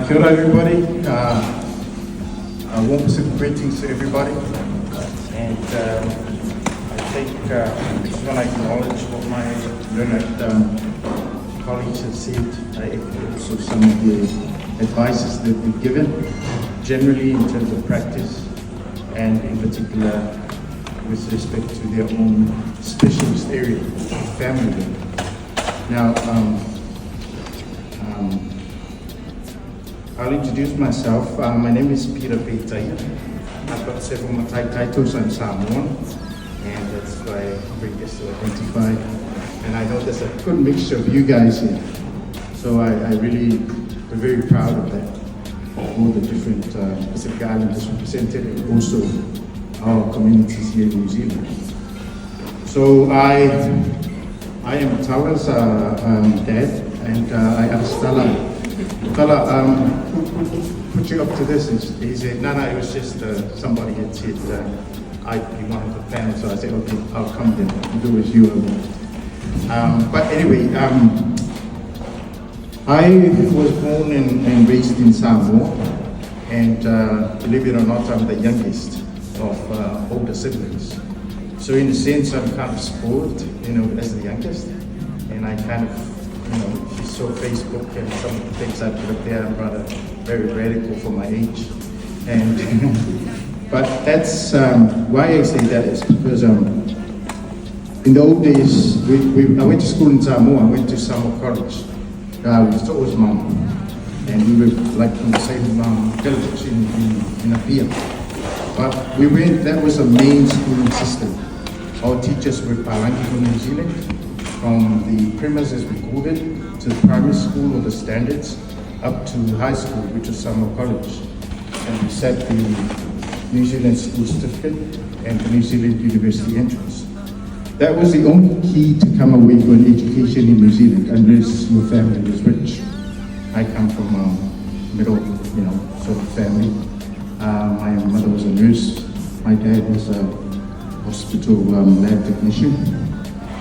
Kia ora everybody, warm greetings to everybody, and I think I just want to acknowledge what my learned colleagues have said, also some of the advices that we've given, generally in terms of practice, and in particular with respect to their own specialist area, family. Now, I'll introduce myself. My name is Peter Peitai. I've got several Matai titles. I'm Samoan, and that's why I bring this to identify. And I know there's a good mixture of you guys here. So I really am very proud of that. All the different Pacific Islanders represented, and also our communities here in New Zealand. So I am Tala's dad, and I asked Tala, who put you up to this? And he said, no, it was just somebody had said I'd be one of the planners. So I said, okay, I'll come then, do as you want. But anyway, I was born and raised in Samoa, and believe it or not, I'm the youngest of older siblings. So in a sense, I'm kind of spoiled, as the youngest, and I kind of, if you saw Facebook and some of the things I put up there, I'm rather very radical for my age. And but that's why I say that is because in the old days, I went to school in Samoa. I went to Samoa College. We saw his mom, and we were like on the same village in Apia. But that was a main schooling system. Our teachers were Palangi from New Zealand, from the premise as we called it, to the primary school or the standards, up to high school, which was Samoa College. And we set the New Zealand School Certificate and the New Zealand University entrance. That was the only key to come away with an education in New Zealand, unless your family was rich. I come from a middle, sort of family. My mother was a nurse. My dad was a hospital lab technician.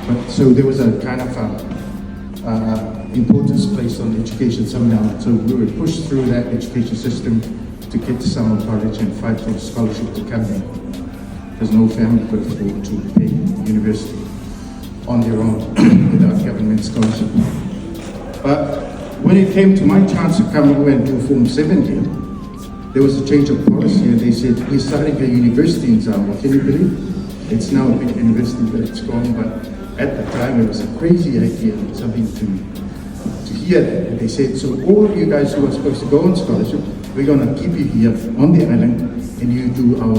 But so there was a kind of importance placed on education somehow. So we were pushed through that education system to get to Samoa College and fight for a scholarship to come in, because no family could afford to pay university on their own without government scholarship. But when it came to my chance to come over and do Form 7 here, there was a change of policy, and they said, we're starting a university in Samoa. Can you believe? It's now a big university, but it's gone. But at the time, it was a crazy idea, something to hear that. And they said, so all of you guys who are supposed to go on scholarship, we're going to keep you here on the island, and you do our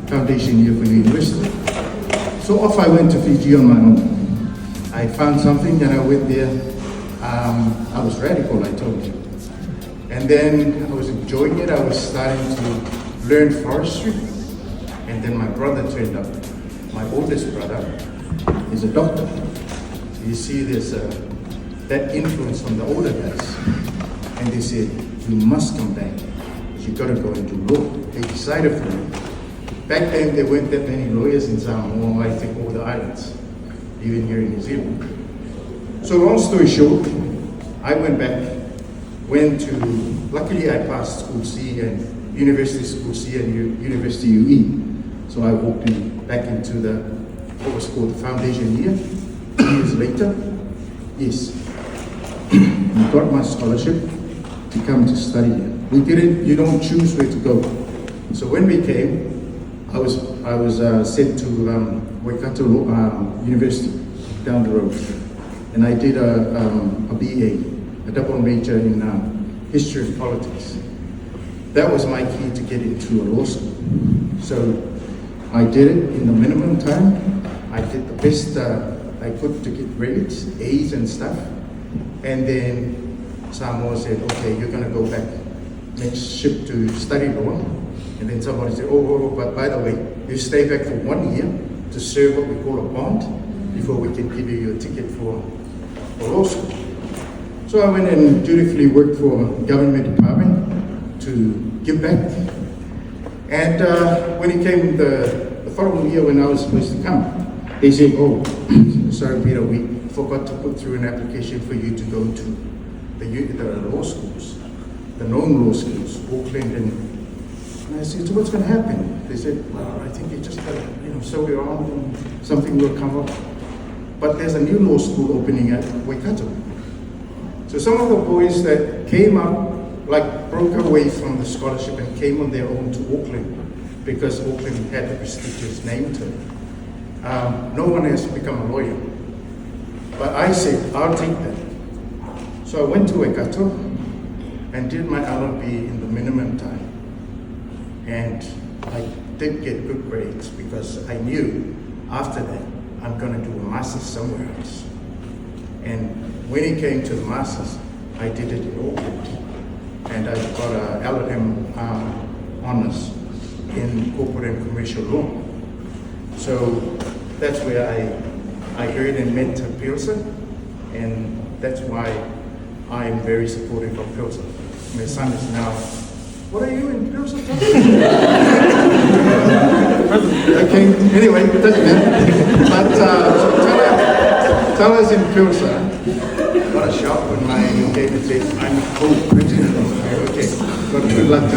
foundation year for your university. So off I went to Fiji on my own. I found something, then I went there. I was radical, I told you. And then I was enjoying it. I was starting to learn forestry. And then my brother turned up. My oldest brother is a doctor. So you see there's that influence from the older guys. And they said, you must come back. You got to go and do law. They decided for me. Back then, there weren't that many lawyers in Samoa, I think, all the islands, even here in New Zealand. So long story short, I went back, luckily I passed School C and University School C and University UE. So I walked back into what was called the foundation year. 2 years later, yes, I got my scholarship to come to study here. You don't choose where to go. So when we came, I was sent to Waikato University down the road, and I did a BA, a double major in history and politics. That was my key to get into a law school. So I did it in the minimum time. I did the best I could to get grades, A's and stuff, and then Samoa said, okay, you're going to go back next ship to study law. And then somebody said, but by the way, you stay back for 1 year to serve what we call a bond before we can give you your ticket for law school. So I went and dutifully worked for a government department to give back. And when it came the following year when I was supposed to come, they said, oh, sorry Peter, we forgot to put through an application for you to go to the law schools, the known law schools, Auckland. And I said, so what's going to happen? They said, well, I think you just got to, show your arm and something will come up. But there's a new law school opening at Waikato. So some of the boys that came up, broke away from the scholarship and came on their own to Auckland because Auckland had a prestigious name to it. No one has to become a lawyer. But I said, I'll take that. So I went to Waikato and did my LLB in the minimum time. And I did get good grades because I knew after that I'm going to do a master's somewhere else. And when it came to the master's, I did it in Auckland. And I got a LLM honors in corporate and commercial law. So that's where I heard and met Pilsa, and that's why I am very supportive of Pilsa. My son is now, what are you in Pilsa? Okay, anyway, it doesn't matter. But tell us in Pilsa, what a shock when my engagement says, I'm co-president. Okay, but good luck.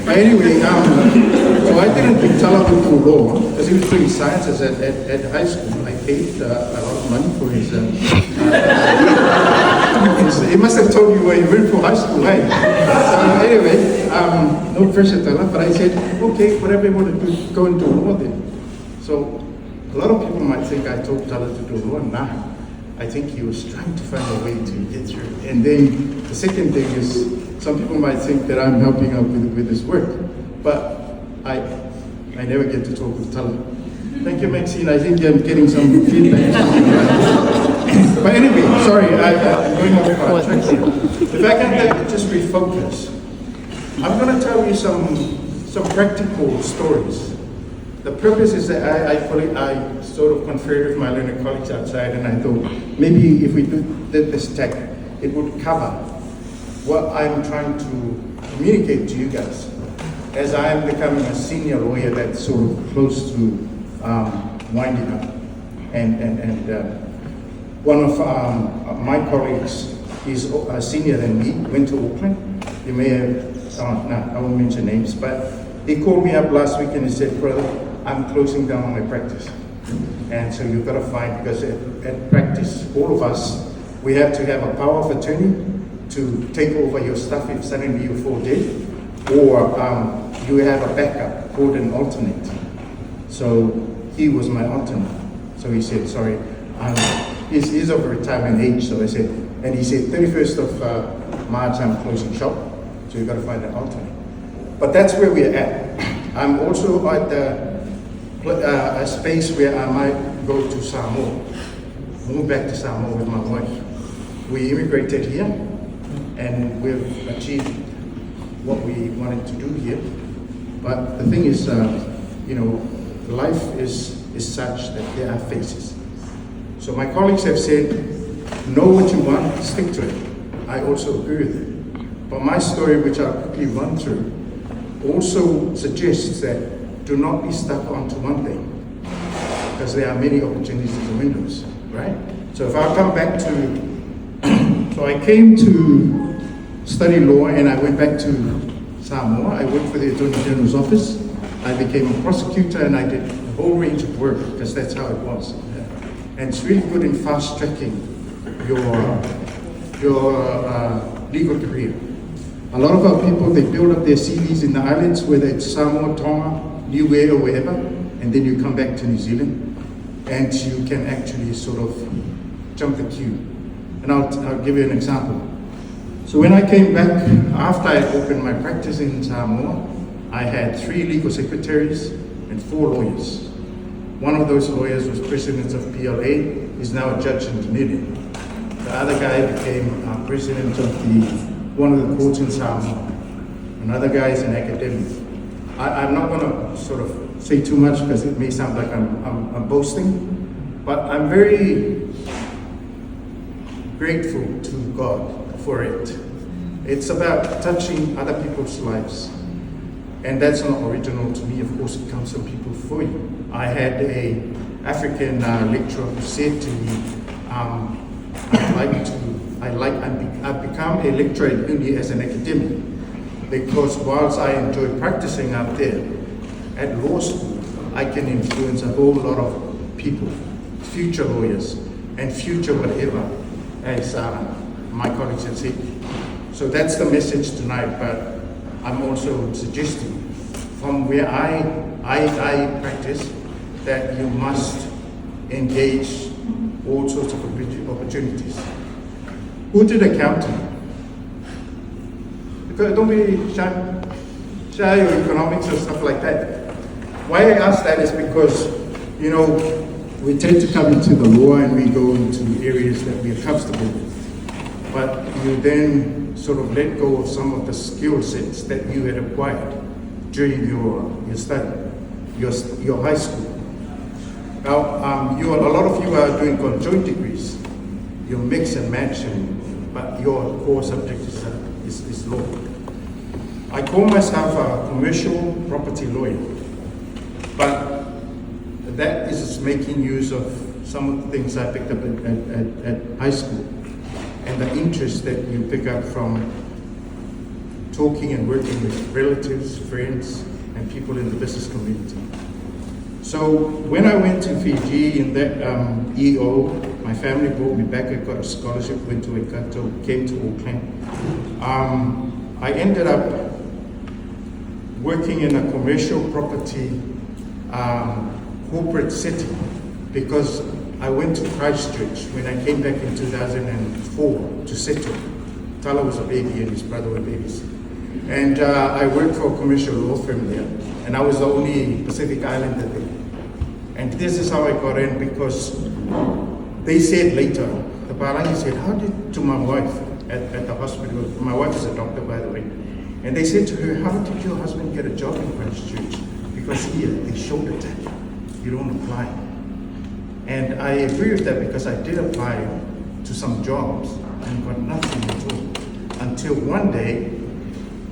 But anyway, so I didn't pick Talabu for law because he was doing sciences at high school. I paid a lot of money for his. He must have told you where you went for high school, right? So anyway, no pressure, Tala, but I said, okay, whatever you want to do, go and do law then. So a lot of people might think I told Tala to do law. Nah, I think he was trying to find a way to get through. And then the second thing is, some people might think that I'm helping out with this work, but I never get to talk with Tala. Thank you, Maxine. I think I'm getting some feedback. But anyway, sorry, I'm going off track here. If I can just refocus, I'm going to tell you some practical stories. The purpose is that I sort of conferred with my learning colleagues outside, and I thought maybe if we did this tech, it would cover what I'm trying to communicate to you guys. As I am becoming a senior lawyer that's sort of close to winding up. And one of my colleagues is senior than me, went to Auckland. You may have, I won't mention names, but he called me up last week and he said, brother, I'm closing down my practice. And so you've got to find, because at practice, all of us, we have to have a power of attorney to take over your stuff if suddenly you fall dead, or you have a backup called an alternate. So he was my alternate. So he said, sorry, he's of retirement age, so I said, and he said, 31st of March, I'm closing shop, so you've got to find an alternate. But that's where we're at. I'm also at a space where I might go to Samoa, move back to Samoa with my wife. We immigrated here, and we've achieved what we wanted to do here. But the thing is, life is such that there are phases. So my colleagues have said, know what you want, stick to it. I also agree with it. But my story, which I'll quickly run through, also suggests that do not be stuck onto one thing, because there are many opportunities and windows, right? So if I come back to, so I came to study law and I went back to Samoa. I worked for the Attorney General's office. I became a prosecutor and I did a whole range of work because that's how it was. And it's really good in fast tracking your legal career. A lot of our people, they build up their CVs in the islands, whether it's Samoa, Tonga, Niue or wherever, and then you come back to New Zealand and you can actually sort of jump the queue. And I'll give you an example. So when I came back, after I opened my practice in Samoa, I had 3 legal secretaries and 4 lawyers. One of those lawyers was president of PLA, he's now a judge in Dunedin. The other guy became president of one of the courts in Samoa. Another guy is an academic. I'm not going to sort of say too much because it may sound like I'm boasting, but I'm very grateful to God for it. It's about touching other people's lives. And that's not original to me. Of course, it comes from people for you. I had a African lecturer who said to me, I've become a lecturer in India as an academic because whilst I enjoy practicing out there at law school, I can influence a whole lot of people, future lawyers and future whatever, as my colleagues have said. So that's the message tonight, but I'm also suggesting from where I practice that you must engage all sorts of opportunities. Who did accounting? Because don't be shy or economics or stuff like that. Why I ask that is because, you know, we tend to come into the law and we go into areas that we are comfortable with. But you then sort of let go of some of the skill sets that you had acquired during your study, your high school. Now, a lot of you are doing conjoint degrees. You mix and match, but your core subject is law. I call myself a commercial property lawyer, but that is making use of some of the things I picked up at high school and the interest that you pick up from talking and working with relatives, friends, and people in the business community. So when I went to Fiji in that EO, my family brought me back. I got a scholarship, went to Encanto, came to Auckland. I ended up working in a commercial property corporate setting because I went to Christchurch when I came back in 2004 to settle. Tala was a baby and his brother were babies. And I worked for a commercial law firm there, and I was the only Pacific Islander there. And this is how I got in because they said later, the Palangi said, how did, to my wife at the hospital, my wife is a doctor by the way, and they said to her, how did your husband get a job in Christchurch? Because here, they showed it, you don't apply. And I agree with that because I did apply to some jobs and got nothing at all. Until one day,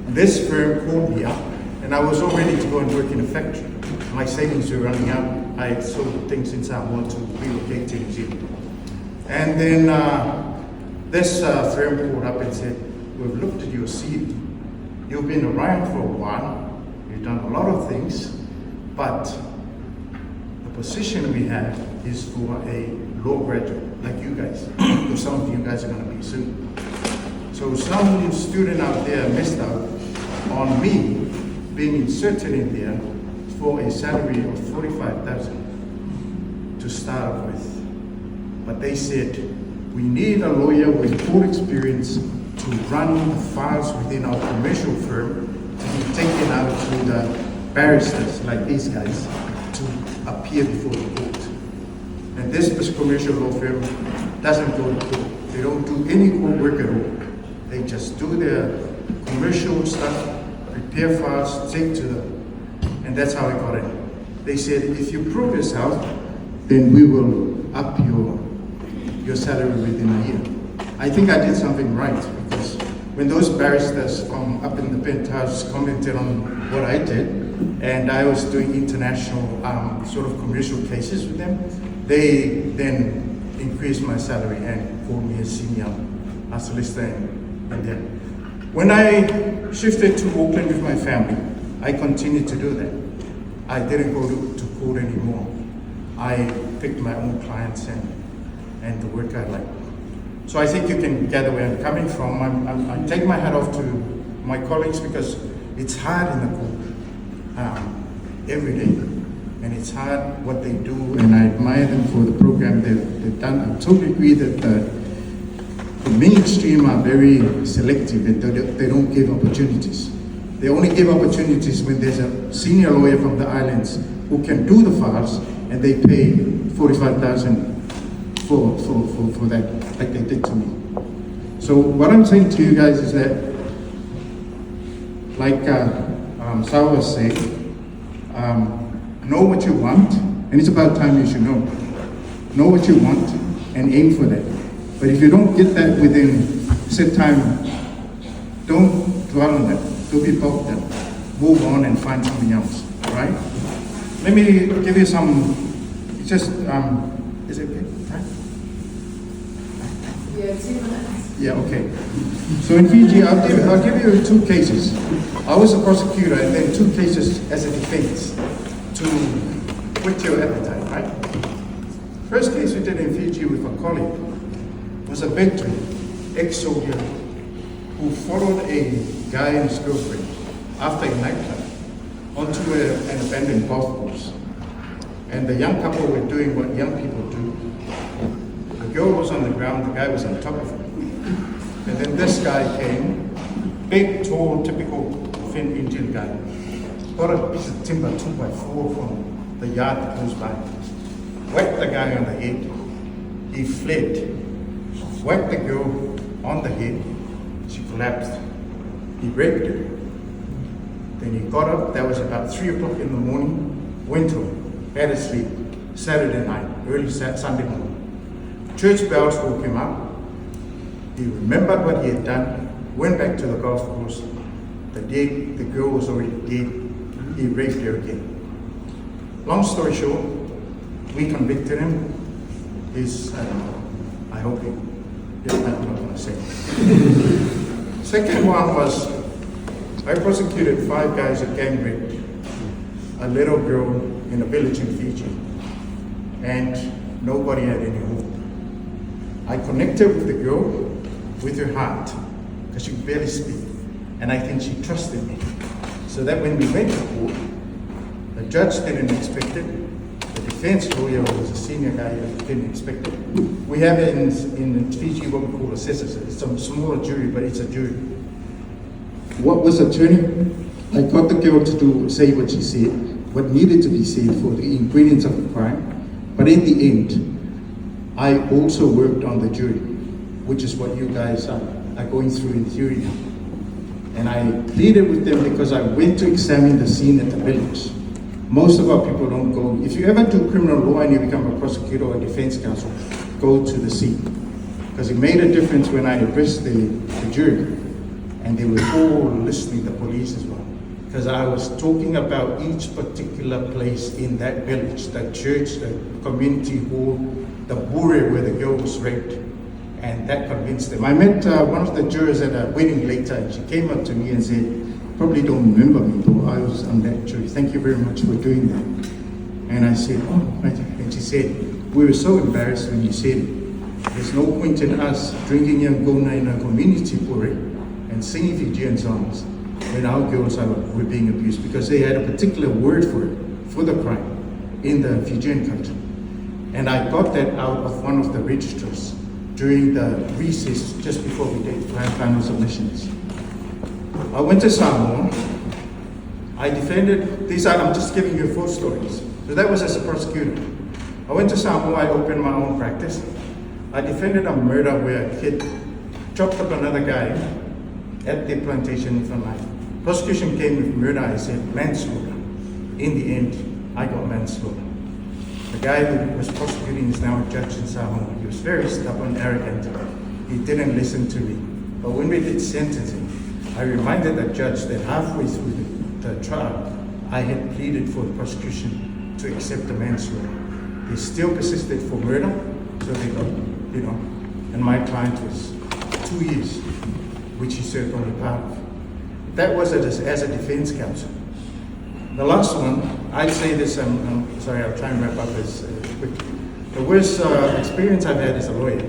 this firm called me up, and I was all ready to go and work in a factory. My savings were running out. I had sold things since I wanted to relocate to New Zealand. And then this firm called up and said, we've looked at your CV. You've been around for a while. You've done a lot of things, but the position we have is for a law graduate like you guys, because some of you guys are going to be soon. So some student out there missed out on me being inserted in there for a salary of $45,000 to start off with. But they said, we need a lawyer with full experience to run the files within our commercial firm to be taken out to the barristers like these guys to appear before the court. And this commercial law firm doesn't go to court. They don't do any court work at all. They just do their commercial stuff, prepare files, take to them. And that's how I got it. They said, if you prove yourself, then we will up your salary within a year. I think I did something right because when those barristers from up in the penthouse commented on what I did, and I was doing international sort of commercial cases with them, they then increased my salary and called me a senior solicitor in there. When I shifted to Auckland with my family, I continued to do that. I didn't go to court anymore. I picked my own clients and the work I like. So I think you can gather where I'm coming from. I take my hat off to my colleagues because it's hard in the court every day. And it's hard what they do, and I admire them for the program they've done. I totally agree that the mainstream are very selective and they don't give opportunities. They only give opportunities when there's a senior lawyer from the islands who can do the files, and they pay $45,000 for that, like they did to me. So what I'm saying to you guys is that, like Sawa was saying, know what you want, and it's about time you should know. Know what you want and aim for that. But if you don't get that within set time, don't dwell on that. Don't be bogged down. Move on and find something else, right? Let me give you some, just, is it okay? Right? Yeah, 2 minutes. Yeah, okay. So in Fiji, I'll give you 2 cases. I was a prosecutor and then 2 cases as a defense to whet your appetite, right? First case we did in Fiji with a colleague was a veteran, ex-soldier, who followed a guy and his girlfriend after a nightclub onto an abandoned golf course. And the young couple were doing what young people do. The girl was on the ground, the guy was on top of her. And then this guy came, big, tall, typical Finn Indian guy. Got a piece of timber 2x4 from the yard close by. Whacked the guy on the head. He fled. Whacked the girl on the head. She collapsed. He raped her. Then he got up, that was about 3 o'clock in the morning, went home, had a sleep, Saturday night, early Sunday morning. Church bells woke him up. He remembered what he had done, went back to the golf course. The day the girl was already dead, he raped her again. Long story short, we convicted him. He's, I hope he, I'm not going to say. Second one was, I prosecuted 5 guys who gang raped a little girl in a village in Fiji, and nobody had any hope. I connected with the girl with her heart, because she could barely speak, and I think she trusted me. So that when we went to court, the judge didn't expect it, the defense lawyer was a senior guy that didn't expect it. We have in Fiji what we call assessors. It's a smaller jury, but it's a jury. What was attorney? I got the girl to say what she said, what needed to be said for the ingredients of the crime. But in the end, I also worked on the jury, which is what you guys are going through in theory now. And I pleaded with them because I went to examine the scene at the village. Most of our people don't go. If you ever do criminal law and you become a prosecutor or a defense counsel, go to the scene. Because it made a difference when I addressed the jury. And they were all listening, the police as well. Because I was talking about each particular place in that village, the church, the community hall, the bure where the girl was raped. And that convinced them. I met one of the jurors at a wedding later, and she came up to me and said, probably don't remember me, though I was on that jury. Thank you very much for doing that. And I said, oh, right. And she said, we were so embarrassed when you said it. There's no point in us drinking Yangona in a community bure and singing Fijian songs when our girls were being abused, because they had a particular word for it, for the crime, in the Fijian culture. And I got that out of one of the registrars during the recess just before we did final submissions. I went to Samoa. I defended these. I'm just giving you 4 stories. So that was as a prosecutor. I went to Samoa. I opened my own practice. I defended a murder where a kid chopped up another guy at the plantation in front of me. Prosecution came with murder. I said manslaughter. In the end, I got manslaughter. The guy who was prosecuting is now a judge in Samoa. He was very stubborn, arrogant. He didn't listen to me. But when we did sentencing, I reminded the judge that halfway through the trial, I had pleaded for the prosecution to accept the manslaughter. They still persisted for murder, so they got, and my client was 2 years, which he served only part of. That was as a defense counsel. The last one, I say this, I'm sorry, I'll try and wrap up this quick. The worst experience I've had as a lawyer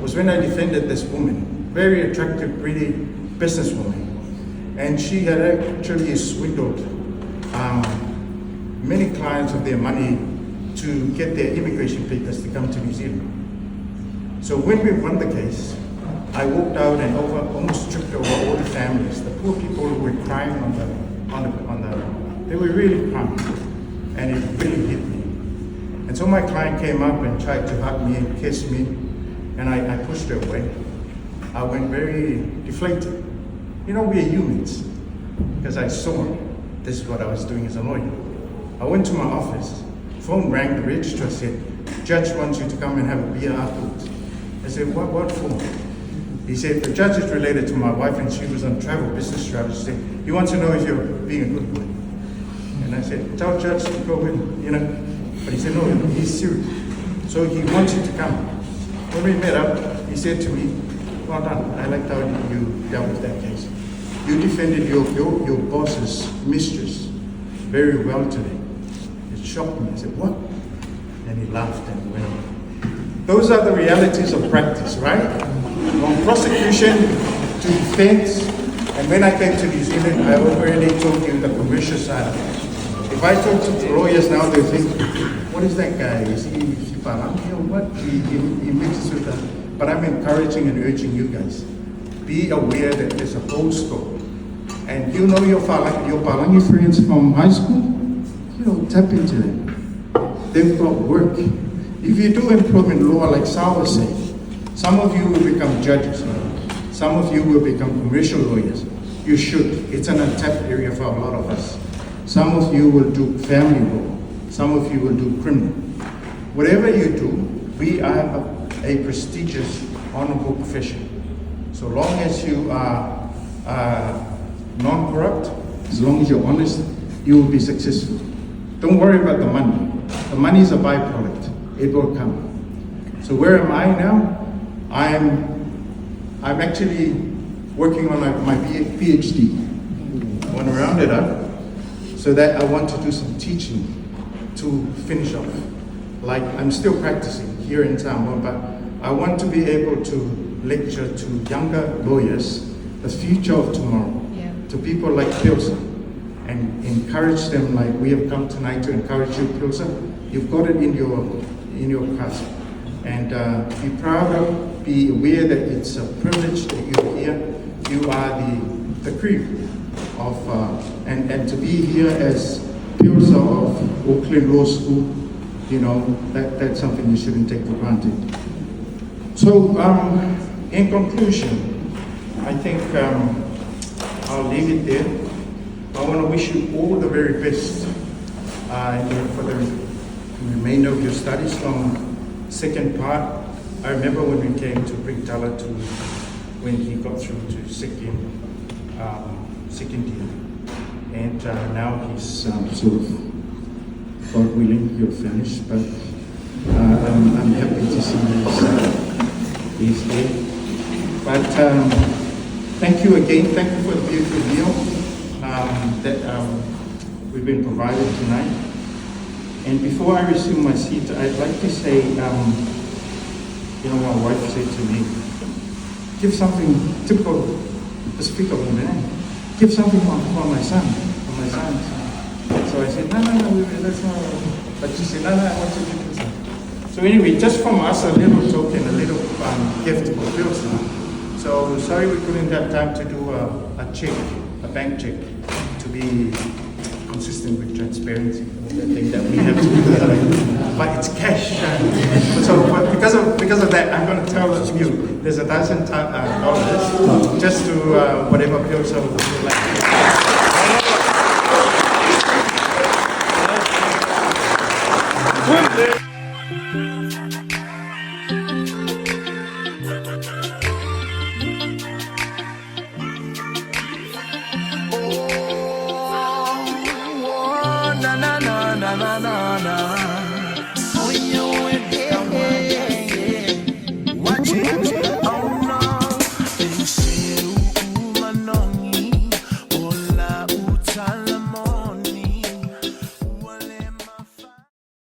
was when I defended this woman, very attractive, pretty businesswoman. And she had actually swindled many clients of their money to get their immigration papers to come to New Zealand. So when we won the case, I walked out and almost tripped over all the families. The poor people who were crying they were really crying, and it really hit me. And so my client came up and tried to hug me and kiss me, and I pushed her away. I went very deflated. We are humans, because I saw this is what I was doing as a lawyer. I went to my office, phone rang, the registrar said, judge wants you to come and have a beer afterwards. I said, what for? He said, the judge is related to my wife and she was on business travel. She said, he wants to know if you're being a good boy. And I said, tell judge to go in, you know. But he said, no, he's serious. So he wants you to come. When we met up, he said to me, well done, I liked how you dealt with that case. You defended your boss's mistress very well today. It shocked me. I said, what? And he laughed and went on. Those are the realities of practice, right? From prosecution to defense. And when I came to New Zealand, I already told you the commercial side of it. If I talk to lawyers now, they think, what is that guy? Is he Palangi or what? He mixes with that. But I'm encouraging and urging you guys, be aware that there's a whole scope. And you know your Palangi friends from high school? You know, tap into them. They've got work. If you do employment law, like Sal was saying, some of you will become judges. Some of you will become commercial lawyers. You should. It's an untapped area for a lot of us. Some of you will do family law. Some of you will do criminal. Whatever you do, we are a prestigious, honorable profession. So long as you are non-corrupt, as long as you're honest, you will be successful. Don't worry about the money. The money is a byproduct. It will come. So where am I now? I'm actually working on my PhD. I want to round it up so that I want to do some teaching to finish off. Like I'm still practicing here in Samoa, but I want to be able to lecture to younger lawyers the future of tomorrow, to people like Pilsa, and encourage them like we have come tonight to encourage you, Pilsa. You've got it in your grasp. And be proud of, be aware that it's a privilege that you're here. You are the cream of, and to be here as Pilsa of Auckland Law School, you know, that's something you shouldn't take for granted. So, in conclusion, I think I'll leave it there. I want to wish you all the very best for the remainder of your studies. From second part, I remember when we came to bring Tala to when he got through to second year, and now he's sort of, God willing, you're finished. But I'm happy to see he's there. But thank you again. Thank you for the beautiful meal that we've been provided tonight. And before I resume my seat, I'd like to say, you know, my wife said to me, give something typical, the speaker woman, give something for my son, So I said, no, that's not. But she said, no, I want to give him something. So anyway, just from us, a little token, a little gift for Pilsner. So sorry we couldn't have time to do a check, a bank check, to be consistent with transparency, the thing that we have to do. But it's cash. So but because of that, I'm going to tell you, there's $1,000 just to whatever Pilsner would like. Watch it.